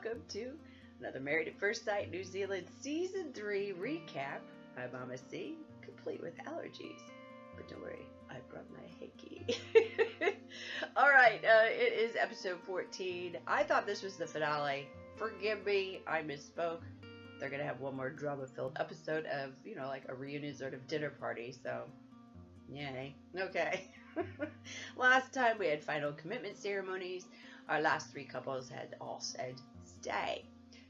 welcome to another Married at First Sight New Zealand Season 3 recap. I'm Mama C, complete with allergies. But don't worry, I brought my hickey. Alright, it is episode 14. I thought this was the finale. Forgive me, I misspoke. They're going to have one more drama-filled episode of, like a reunion sort of dinner party, so yay. Okay. Last time we had final commitment ceremonies. Our last three couples had all said stay.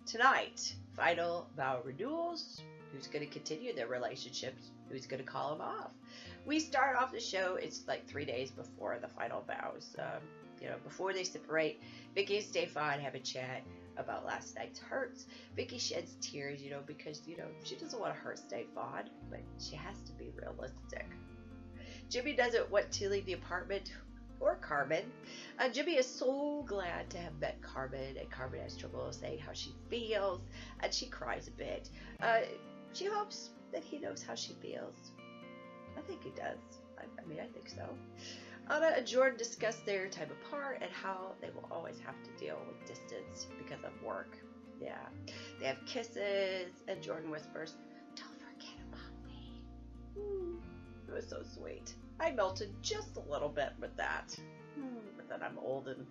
Tonight, final vow renewals. Who's going to continue their relationships? Who's going to call them off? We start off the show, it's like 3 days before the final vows. Before they separate, Vicky and Stefan have a chat about last night's hurts. Vicky sheds tears, because, she doesn't want to hurt Stefan, but she has to be realistic. Jimmy doesn't want to leave the apartment or Carmen. Jimmy is so glad to have met Carmen, and Carmen has trouble saying how she feels, and she cries a bit. She hopes that he knows how she feels. I think he does. I think so. Anna and Jordan discuss their time apart and how they will always have to deal with distance because of work. Yeah. They have kisses, and Jordan whispers, "Don't forget about me." It was so sweet. I melted just a little bit with that. But then I'm old and,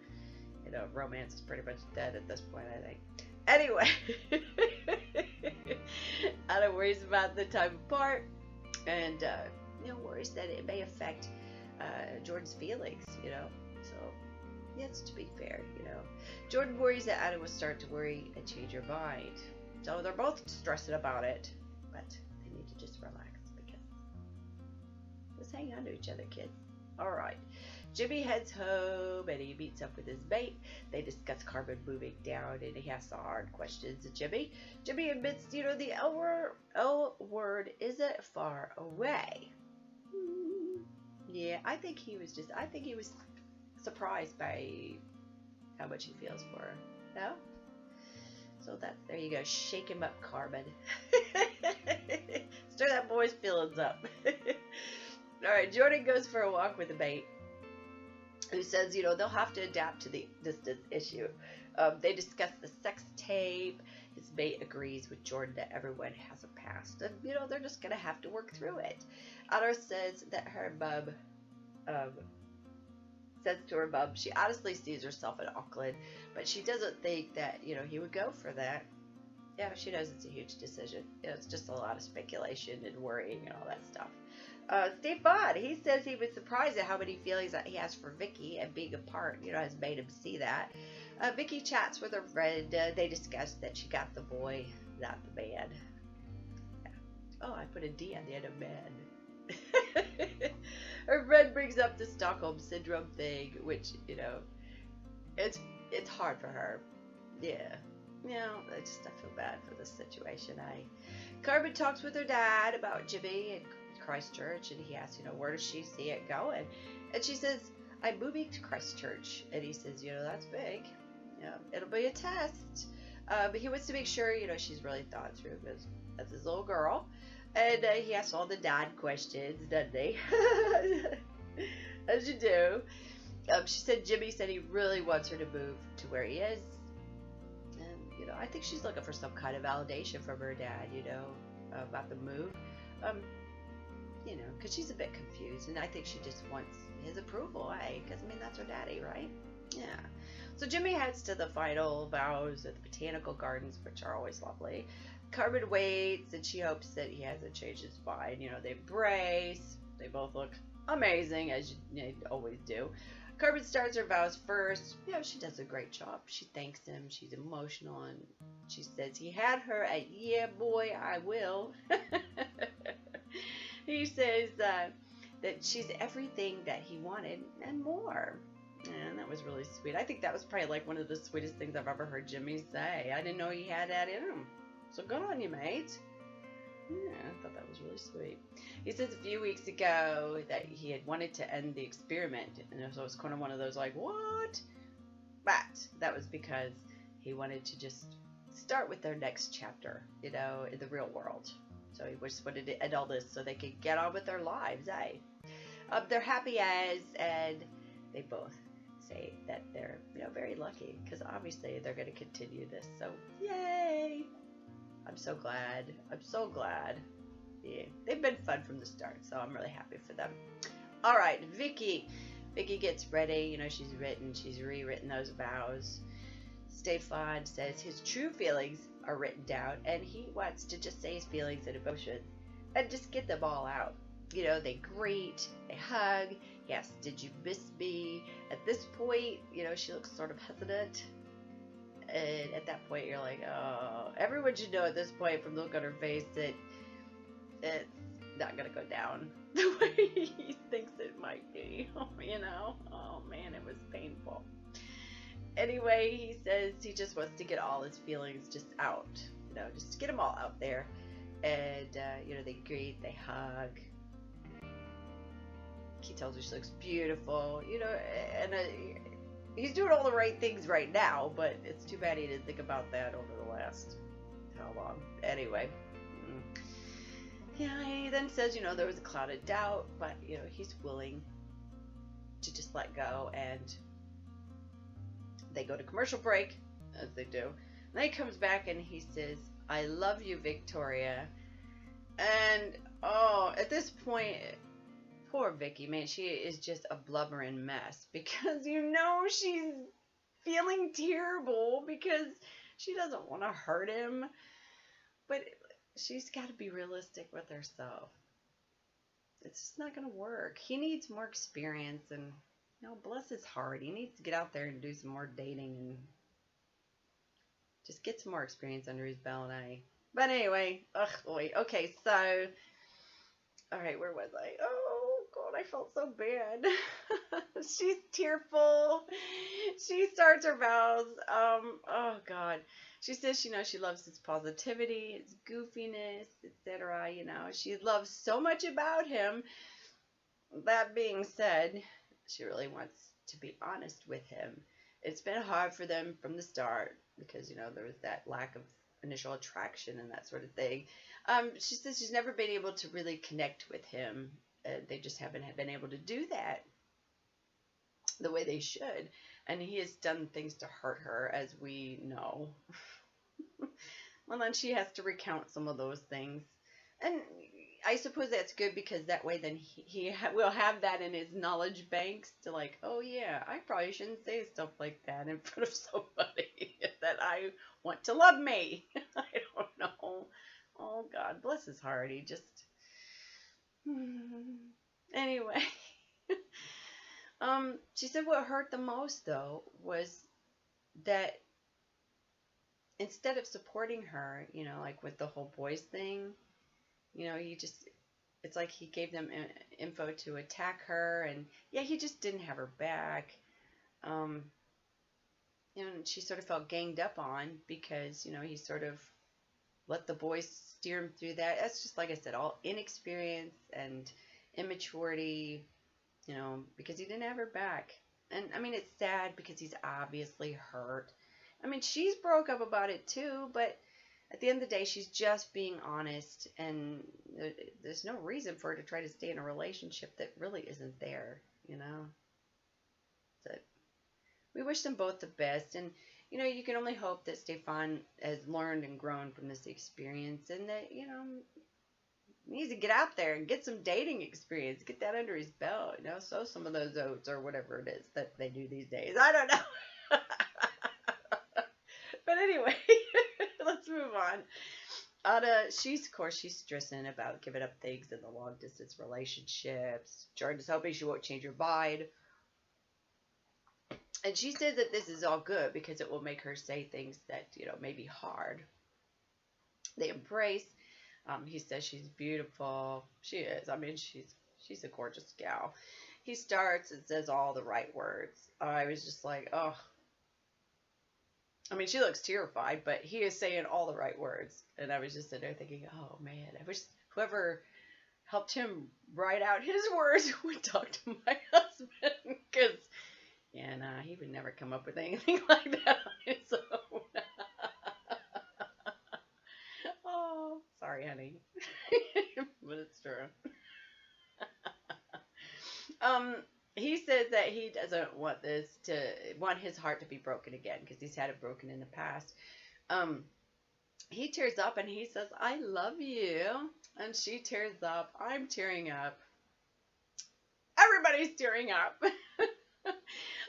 romance is pretty much dead at this point, I think. Anyway, Anna worries about the time apart and, worries that it may affect Jordan's feelings, So, yes, to be fair, Jordan worries that Anna will start to worry and change her mind. So they're both stressing about it, but they need to just relax. Let's hang on to each other, kids. Alright. Jimmy heads home and he meets up with his mate. They discuss Carmen moving down and he asks the hard questions to Jimmy. Jimmy admits, the L word isn't far away. Yeah, I think he was surprised by how much he feels for her. No? So there you go. Shake him up, Carmen. Stir that boy's feelings up. Alright, Jordan goes for a walk with a mate who says, they'll have to adapt to the distance issue. They discuss the sex tape. His mate agrees with Jordan that everyone has a past. And, they're just going to have to work through it. Anna says that her mom, says to her mom, she honestly sees herself in Auckland, but she doesn't think that, he would go for that. Yeah, she knows it's a huge decision. It's just a lot of speculation and worrying and all that stuff. Stefan, he says he was surprised at how many feelings that he has for Vicky, and being apart, has made him see that. Vicky chats with her friend. They discuss that she got the boy, not the man. Yeah. Oh, I put a D on the end of man. Her friend brings up the Stockholm Syndrome thing, which, it's hard for her. Yeah. I feel bad for this situation. Carmen talks with her dad about Jimmy and Christchurch, and he asks, where does she see it going? And she says, I'm moving to Christchurch. And he says, that's big. It'll be a test. But he wants to make sure, she's really thought through, because that's his little girl. And he asks all the dad questions, doesn't he? As you do. She said Jimmy said he really wants her to move to where he is. And, I think she's looking for some kind of validation from her dad, about the move. Because she's a bit confused, and I think she just wants his approval, because, that's her daddy, right? Yeah. So Jimmy heads to the final vows at the botanical gardens, which are always lovely. Carmen waits, and she hopes that he hasn't changed his mind. They embrace. They both look amazing, as you always do. Carmen starts her vows first. She does a great job. She thanks him. She's emotional, and she says he had her at, yeah, boy, I will. He says that she's everything that he wanted and more. And that was really sweet. I think that was probably like one of the sweetest things I've ever heard Jimmy say. I didn't know he had that in him. So good on you, mate. Yeah, I thought that was really sweet. He says a few weeks ago that he had wanted to end the experiment. And so it was kind of one of those like, what? But that was because he wanted to just start with their next chapter, in the real world. So he just wanted to end all this so they could get on with their lives, They're happy as, and they both say that they're, very lucky, because obviously they're going to continue this. So, yay! I'm so glad. I'm so glad. Yeah, they've been fun from the start, so I'm really happy for them. All right, Vicky. Vicky gets ready. She's rewritten those vows. Stefan says his true feelings are written down, and he wants to just say his feelings and emotions and just get them all out. They greet, they hug. He asks, "Did you miss me?" At this point, she looks sort of hesitant. And at that point, you're like, oh, everyone should know at this point from the look on her face that it's not going to go down the way he thinks it might be. Oh, man, it was painful. Anyway, he says he just wants to get all his feelings just out, just to get them all out there. And, they greet, they hug. He tells her she looks beautiful, and he's doing all the right things right now, but it's too bad he didn't think about that over the last, how long? Anyway. Yeah, he then says, there was a cloud of doubt, but, he's willing to just let go, and they go to commercial break, as they do. And then he comes back and he says, "I love you, Victoria." And, at this point, poor Vicky, man, she is just a blubbering mess, because she's feeling terrible because she doesn't want to hurt him, but she's got to be realistic with herself. It's just not going to work. He needs more experience, and bless his heart, he needs to get out there and do some more dating and just get some more experience under his belt. But anyway, boy. Okay, so, all right, where was I? Oh, God, I felt so bad. She's tearful. She starts her vows. Oh, God. She says, she loves his positivity, his goofiness, etc. She loves so much about him. That being said, she really wants to be honest with him. It's been hard for them from the start because, there was that lack of initial attraction and that sort of thing. She says she's never been able to really connect with him. They just haven't been able to do that the way they should. And he has done things to hurt her, as we know. Well, then she has to recount some of those things. And I suppose that's good, because that way then he will have that in his knowledge banks to like, oh yeah, I probably shouldn't say stuff like that in front of somebody that I want to love me. I don't know. Oh, God, bless his heart. He just... Anyway. She said what hurt the most, though, was that instead of supporting her, like with the whole boys thing, it's like he gave them info to attack her, and yeah, he just didn't have her back. And she sort of felt ganged up on because, he sort of let the boys steer him through that. That's just, like I said, all inexperience and immaturity, because he didn't have her back. And, it's sad because he's obviously hurt. She's broke up about it too, but at the end of the day, she's just being honest, and there's no reason for her to try to stay in a relationship that really isn't there, So we wish them both the best, and, you can only hope that Stefan has learned and grown from this experience, and that, he needs to get out there and get some dating experience, get that under his belt, sow some of those oats or whatever it is that they do these days. I don't know. But anyway, let's move on. She's stressing about giving up things in the long distance relationships. Jordan's hoping she won't change her mind. And she says that this is all good because it will make her say things that, may be hard. They embrace. He says she's beautiful. She is. She's a gorgeous gal. He starts and says all the right words. I was just like, oh. She looks terrified, but he is saying all the right words. And I was just sitting there thinking, oh, man, I wish whoever helped him write out his words would talk to my husband. Because, he would never come up with anything like that on his own. Oh, sorry, honey. But it's true. he says that he doesn't want his heart to be broken again because he's had it broken in the past. Um, he tears up and he says, "I love you," and she tears up. I'm tearing up. Everybody's tearing up.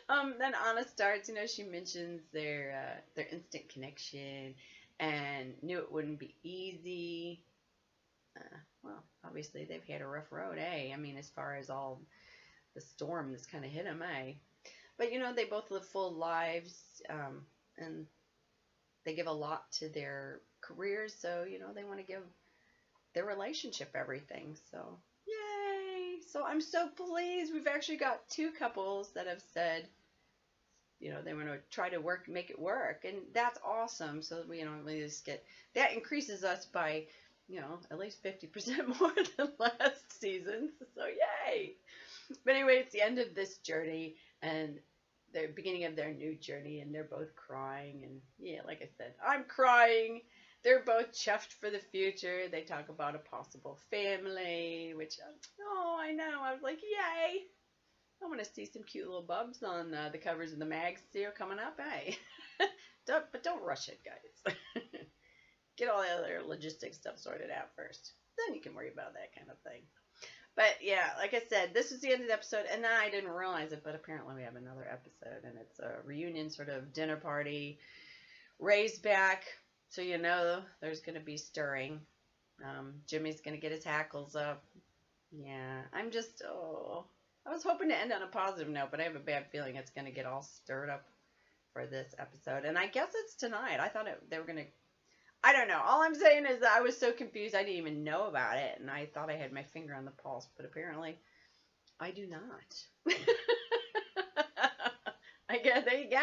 Then Anna starts. She mentions their instant connection and knew it wouldn't be easy. Well, obviously they've had a rough road, eh? I mean, as far as all the storm that's kind of hit them, eh? But they both live full lives, and they give a lot to their careers, so they want to give their relationship everything. So yay! So I'm so pleased. We've actually got two couples that have said, they want to try to make it work, and that's awesome. So we just get that increases us by at least 50% more than last season. So yay! But anyway, it's the end of this journey and the beginning of their new journey, and they're both crying. And yeah, like I said, I'm crying. They're both chuffed for the future. They talk about a possible family, which, I know. I was like, yay. I want to see some cute little bubs on the covers of the mags coming up, eh? But don't rush it, guys. Get all the other logistics stuff sorted out first. Then you can worry about that kind of thing. But yeah, like I said, this is the end of the episode, and then I didn't realize it, but apparently we have another episode, and it's a reunion sort of dinner party. Ray's back, so there's going to be stirring. Jimmy's going to get his hackles up. Yeah, I was hoping to end on a positive note, but I have a bad feeling it's going to get all stirred up for this episode. And I guess it's tonight. I thought they were going to... I don't know. All I'm saying is that I was so confused I didn't even know about it, and I thought I had my finger on the pulse, but apparently I do not. I guess there you go.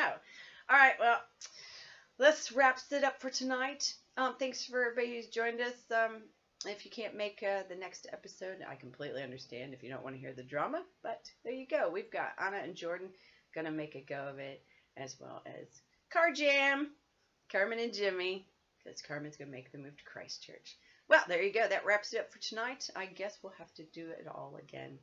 All right, well, this wraps it up for tonight. Thanks for everybody who's joined us. If you can't make the next episode, I completely understand if you don't want to hear the drama, but there you go. We've got Anna and Jordan going to make a go of it, as well as Car Jam, Carmen and Jimmy, because Carmen's going to make the move to Christchurch. Well, there you go. That wraps it up for tonight. I guess we'll have to do it all again.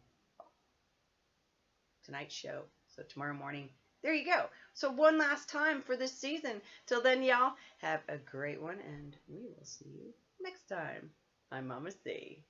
Tonight's show. So tomorrow morning. There you go. So one last time for this season. Till then, y'all, have a great one, and we will see you next time. I'm Mama C.